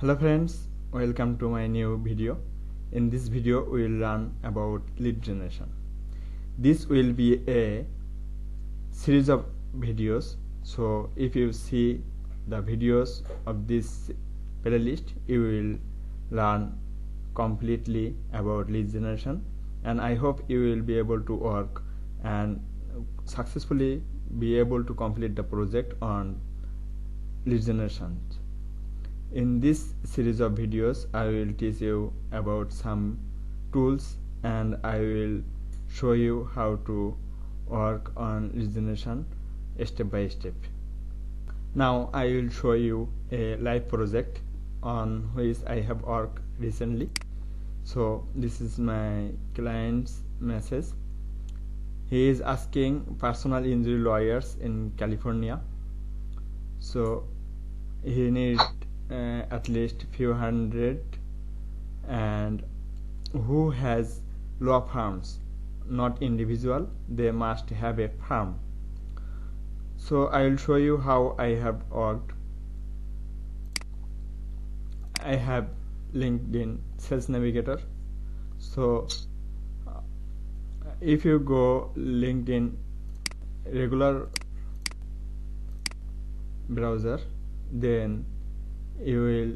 Hello friends, welcome to my new video. In this video we will learn about lead generation. This will be a series of videos, so if you see the videos of this playlist you will learn completely about lead generation, and I hope you will be able to work and successfully be able to complete the project on lead generation. In this series of videos I will teach you about some tools and I will show you how to work on lead generation step by step. Now I will show you a live project on which I have worked recently. So this is my client's message. He is asking personal injury lawyers in California. So he needs at least few hundred, and who has law firms, not individual, they must have a firm. So I will show you how I have worked. I have LinkedIn Sales Navigator. So if you go LinkedIn regular browser, then you will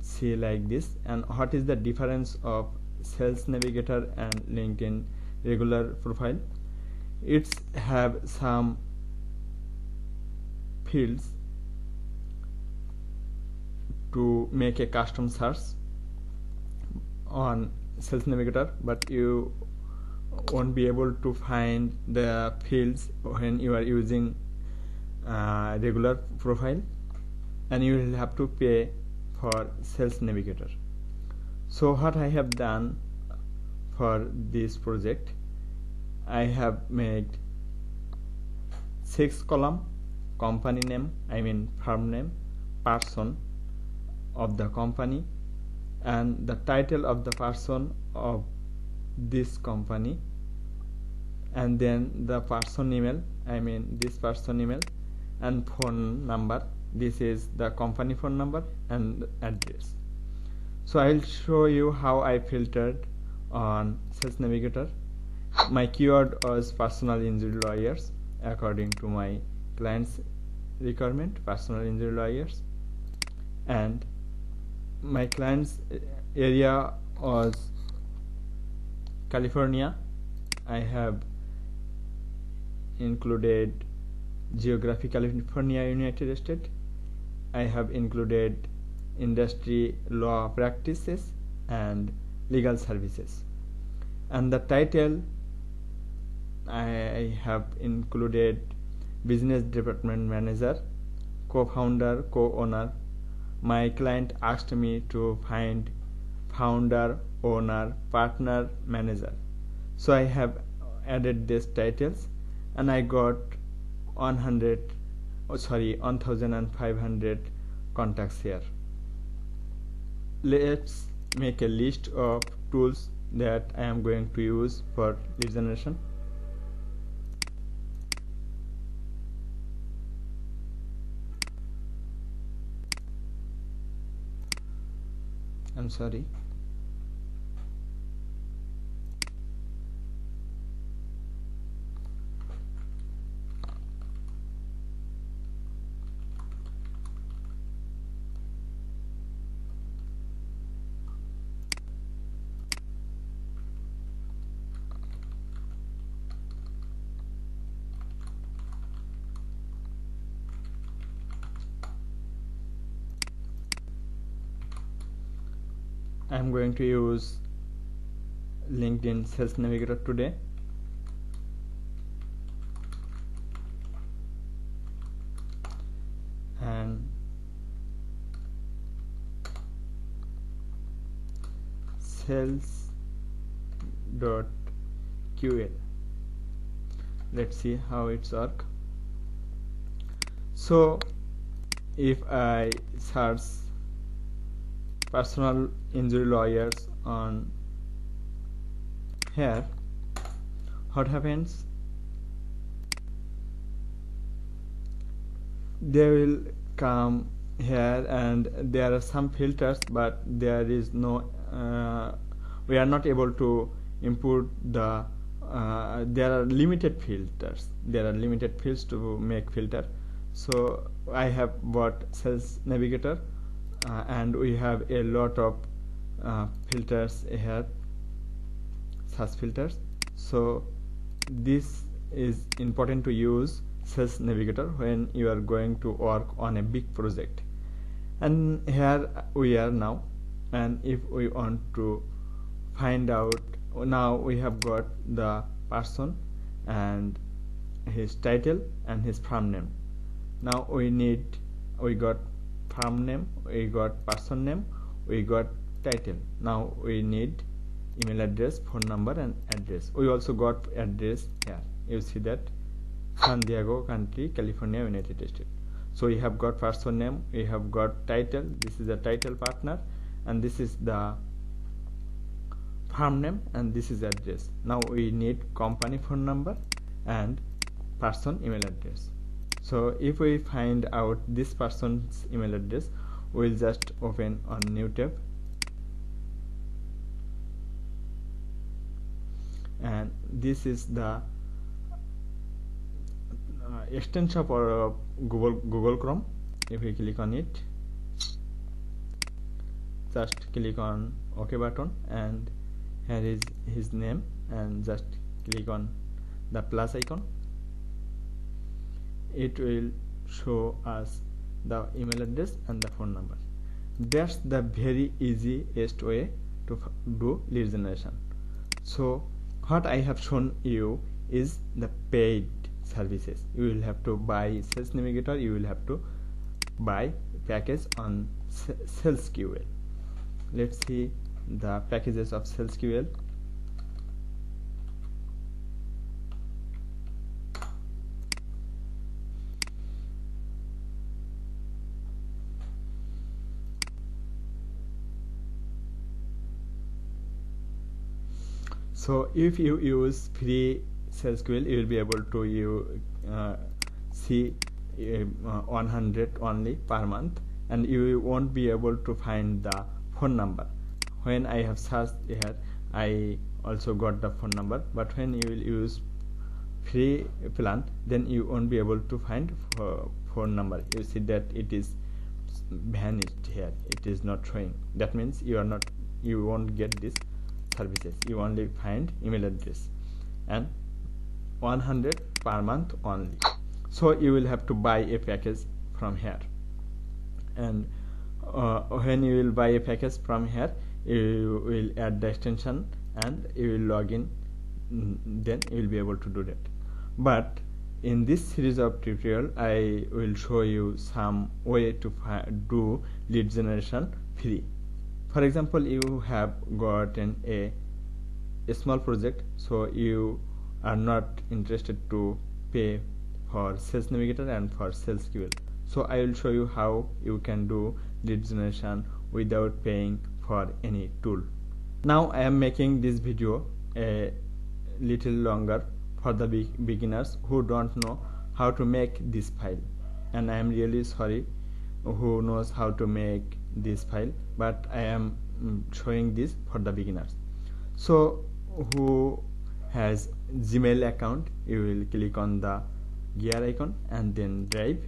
see like this. And what is the difference of Sales Navigator and LinkedIn regular profile? It's have some fields to make a custom search on Sales Navigator, but you won't be able to find the fields when you are using regular profile, and you will have to pay for Sales Navigator. So what I have done for this project, I have made 6 column: company name, I mean firm name, person of the company, and the title of the person of this company, and then the person email, I mean this person email, and phone number. This is the company phone number and address. So I will show you how I filtered on Sales Navigator. My keyword was personal injury lawyers according to my client's requirement, personal injury lawyers, and my client's area was California. I have included geography California, United States. I have included industry, law practices, and legal services. And the title, I have included business department manager, co-founder, co-owner. My client asked me to find founder, owner, partner, manager. So I have added these titles, and I got 1500 contacts here. Let's make a list of tools that I am going to use for lead generation. I'm sorry. I'm going to use LinkedIn Sales Navigator today. And sales.ql. Let's see how it's work. So if I search personal injury lawyers on here, what happens? They will come here, and there are some filters, but there is no we are not able to input the there are limited filters, there are limited fields to make filter. So I have bought sales navigator, and we have a lot of filters here, search filters. So this is important to use sales navigator when you are going to work on a big project. And here we are now, and if we want to find out, now we have got the person and his title and his firm name. Now we got firm name, we got person name, we got title. Now we need email address, phone number, and address. We also got address here. You see that San Diego country, California, United States. So we have got person name, we have got title, this is the title partner, and this is the firm name, and this is address. Now we need company phone number and person email address. So if we find out this person's email address, we'll just open on new tab, and this is the extension for Google Chrome. If we click on it, just click on OK button, and here is his name, and just click on the plus icon. It will show us the email address and the phone number. That's the very easiest way to do lead generation. So what I have shown you is the paid services. You will have to buy Sales Navigator, you will have to buy package on SalesQL. Let's see the packages of SalesQL. So if you use free SalesQL, you will be able to see 100 only per month, and you won't be able to find the phone number. When I have searched here, I also got the phone number, but when you will use free plan, then you won't be able to find phone number. You see that it is vanished here, it is not showing. That means you won't get this services. You only find email address, and 100 per month only. So you will have to buy a package from here, and when you will buy a package from here, you will add the extension and you will log in, then you will be able to do that. But in this series of tutorial, I will show you some way to do lead generation free. For example, you have gotten a small project, so you are not interested to pay for Sales Navigator and for SalesQL. So I will show you how you can do lead generation without paying for any tool. Now I am making this video a little longer for the beginners who don't know how to make this file, and I am really sorry who knows how to make this file, but I am showing this for the beginners. So who has Gmail account, you will click on the gear icon and then drive,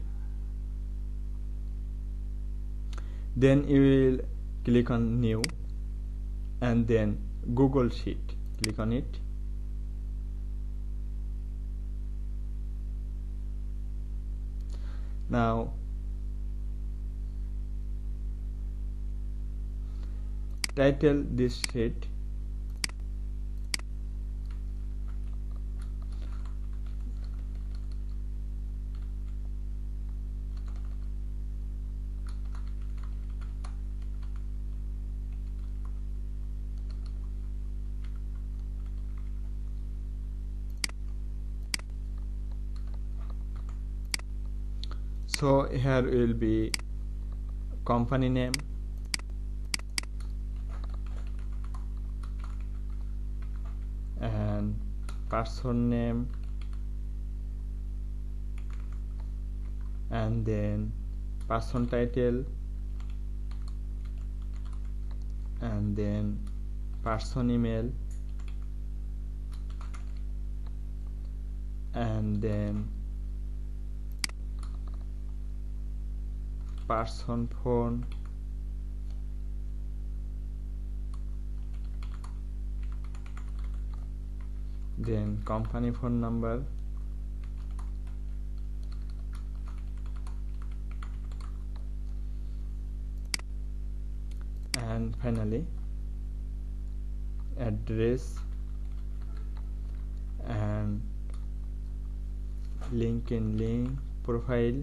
then you will click on new, and then Google Sheet, click on it. Now title this sheet so here will be company name, and person name, and then person title, and then person email, and then person phone, then company phone number, and finally address and LinkedIn link, profile.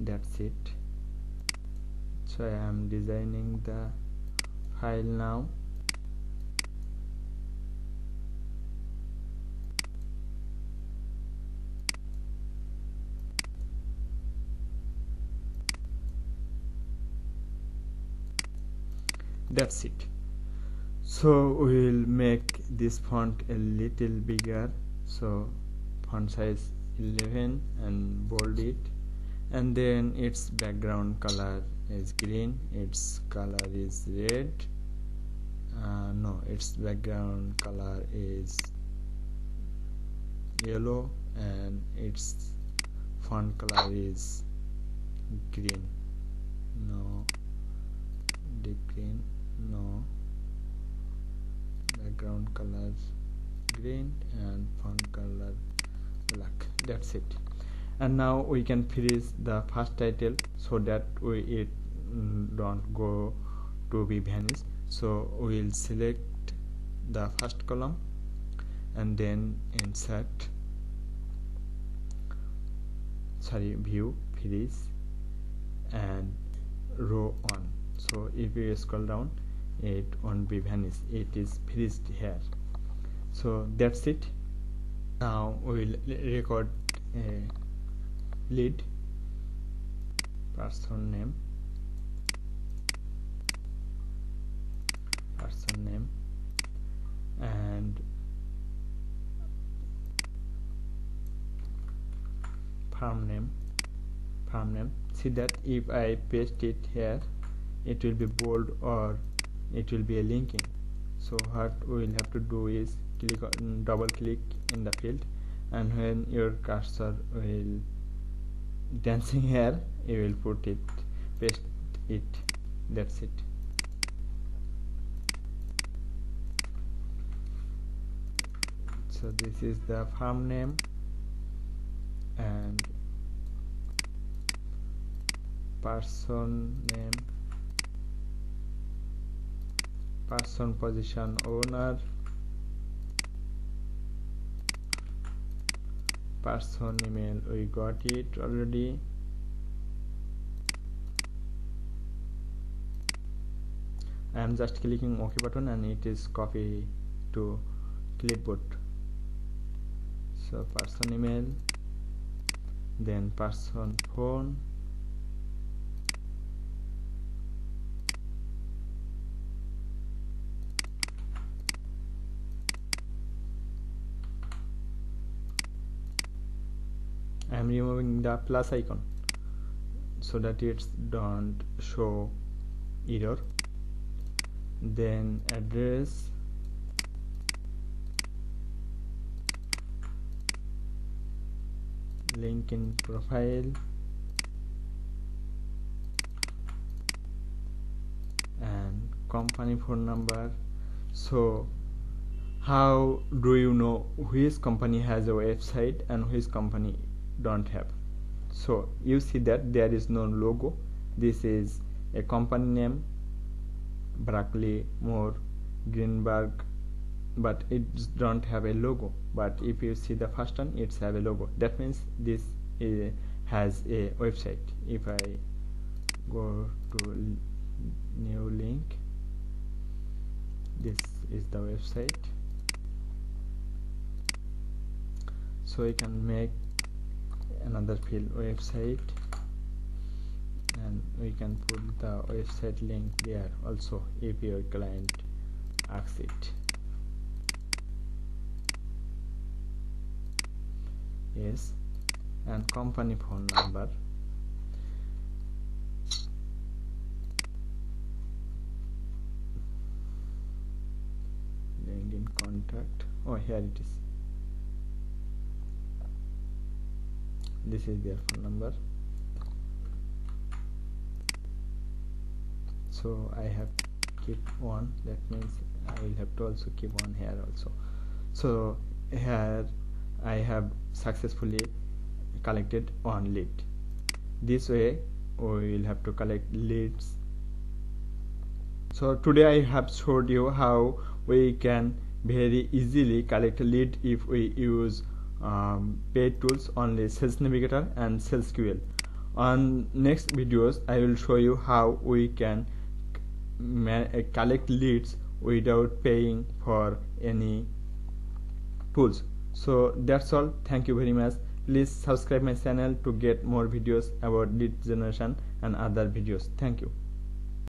That's it. So I am designing the file now. That's it. So we will make this font a little bigger, so font size 11, and bold it, and then its background color is green, its color is red, no, its background color is yellow, and its font color is green, no, deep green, no, background color green, and font color black. That's it. And now we can freeze the first title so that it don't go to be vanished. So we'll select the first column and then insert, view, freeze, and row 1. So if you scroll down, it won't be vanished, it is freezed here. So that's it. Now we will record a lead, person name, and farm name. See that if I paste it here, it will be bold or it will be a linking. So what we will have to do is double click in the field, and when your cursor will dancing here, you will put it, paste it. That's it. So this is the farm name, and person name, person position owner, person email, we got it already. I am just clicking OK button and it is copied to clipboard. So person email, then person phone, I am removing the plus icon so that it don't show error. Then address, LinkedIn profile, and company phone number. So how do you know which company has a website and which company don't have? So you see that there is no logo. This is a company name, Brackley Moore Greenberg, but it don't have a logo. But if you see the first one, it's have a logo. That means this has a website. If I go to new link, this is the website. So you can make another field, website, and we can put the website link there also if your client asks it. Yes, and company phone number. LinkedIn contact. Oh, here it is. This is their phone number. So I have keep one, that means I will have to also keep one here also. So here I have successfully collected one lead. This way we will have to collect leads. So today I have showed you how we can very easily collect a lead if we use paid tools, only Sales Navigator and Sales QL. On next videos I will show you how we can collect leads without paying for any tools. So that's all. Thank you very much. Please subscribe my channel to get more videos about lead generation and other videos. Thank you.